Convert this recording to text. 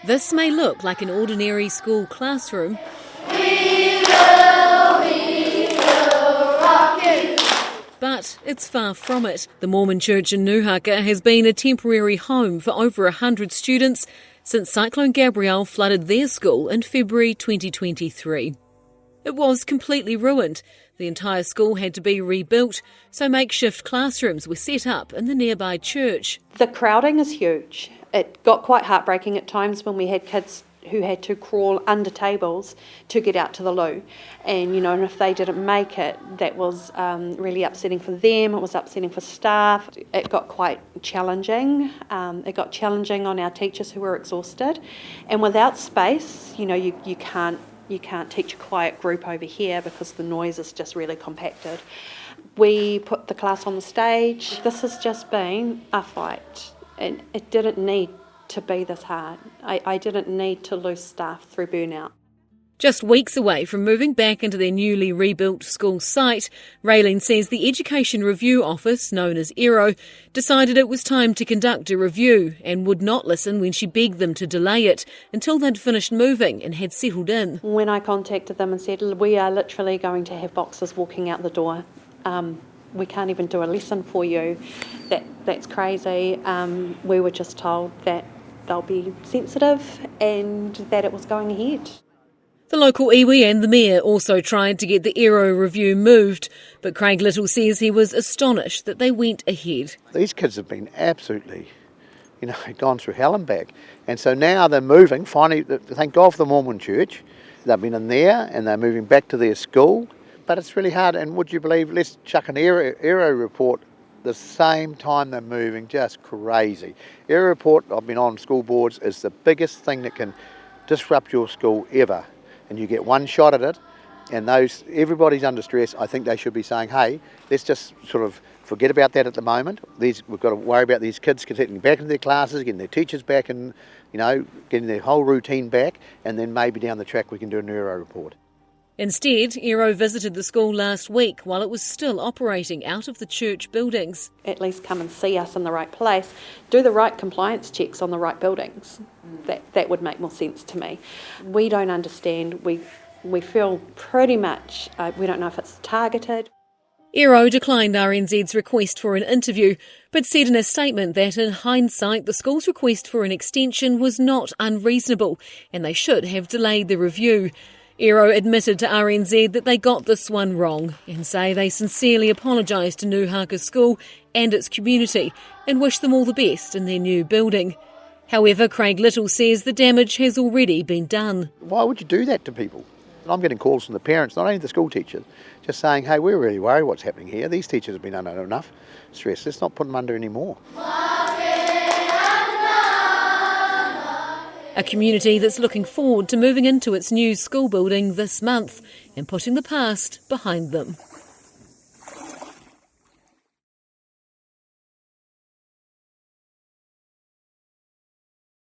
This may look like an ordinary school classroom, but it's far from it. The Mormon Church in Nuhaka has been a temporary home for over 100 students since Cyclone Gabrielle flooded their school in February 2023. It was completely ruined. The entire school had to be rebuilt, so makeshift classrooms were set up in the nearby church. The crowding is huge. It got quite heartbreaking at times when we had kids who had to crawl under tables to get out to the loo. And, and if they didn't make it, that was really upsetting for them. It was upsetting for staff. It got quite challenging. It got challenging on our teachers who were exhausted. And without space, you can't teach a quiet group over here because the noise is just really compacted. We put the class on the stage. This has just been a fight, and it didn't need to be this hard. I didn't need to lose staff through burnout. Just weeks away from moving back into their newly rebuilt school site, Raylene says the Education Review Office, known as ERO, decided it was time to conduct a review and would not listen when she begged them to delay it until they'd finished moving and had settled in. When I contacted them and said, we are literally going to have boxes walking out the door, we can't even do a lesson for you, that's crazy. We were just told that they'll be sensitive and that it was going ahead. The local iwi and the mayor also tried to get the ERO review moved, but Craig Little says he was astonished that they went ahead. These kids have been absolutely, gone through hell and back. And so now they're moving, finally, thank God for the Mormon Church. They've been in there and they're moving back to their school. But it's really hard, and would you believe, let's chuck an ERO report the same time they're moving, just crazy. ERO report, I've been on school boards, is the biggest thing that can disrupt your school ever. And you get one shot at it, and everybody's under stress. I think they should be saying, hey, let's just sort of forget about that at the moment. We've got to worry about these kids getting back into their classes, getting their teachers back, and getting their whole routine back, and then maybe down the track we can do an ERO report. Instead, ERO visited the school last week while it was still operating out of the church buildings. At least come and see us in the right place, do the right compliance checks on the right buildings. That would make more sense to me. We don't understand. We feel pretty much, we don't know if it's targeted. ERO declined RNZ's request for an interview, but said in a statement that in hindsight the school's request for an extension was not unreasonable and they should have delayed the review. ERO admitted to RNZ that they got this one wrong and say they sincerely apologise to Nuhaka School and its community and wish them all the best in their new building. However, Craig Little says the damage has already been done. Why would you do that to people? I'm getting calls from the parents, not only the school teachers, just saying, hey, we're really worried what's happening here. These teachers have been under enough stress. Let's not put them under any more. A community that's looking forward to moving into its new school building this month and putting the past behind them.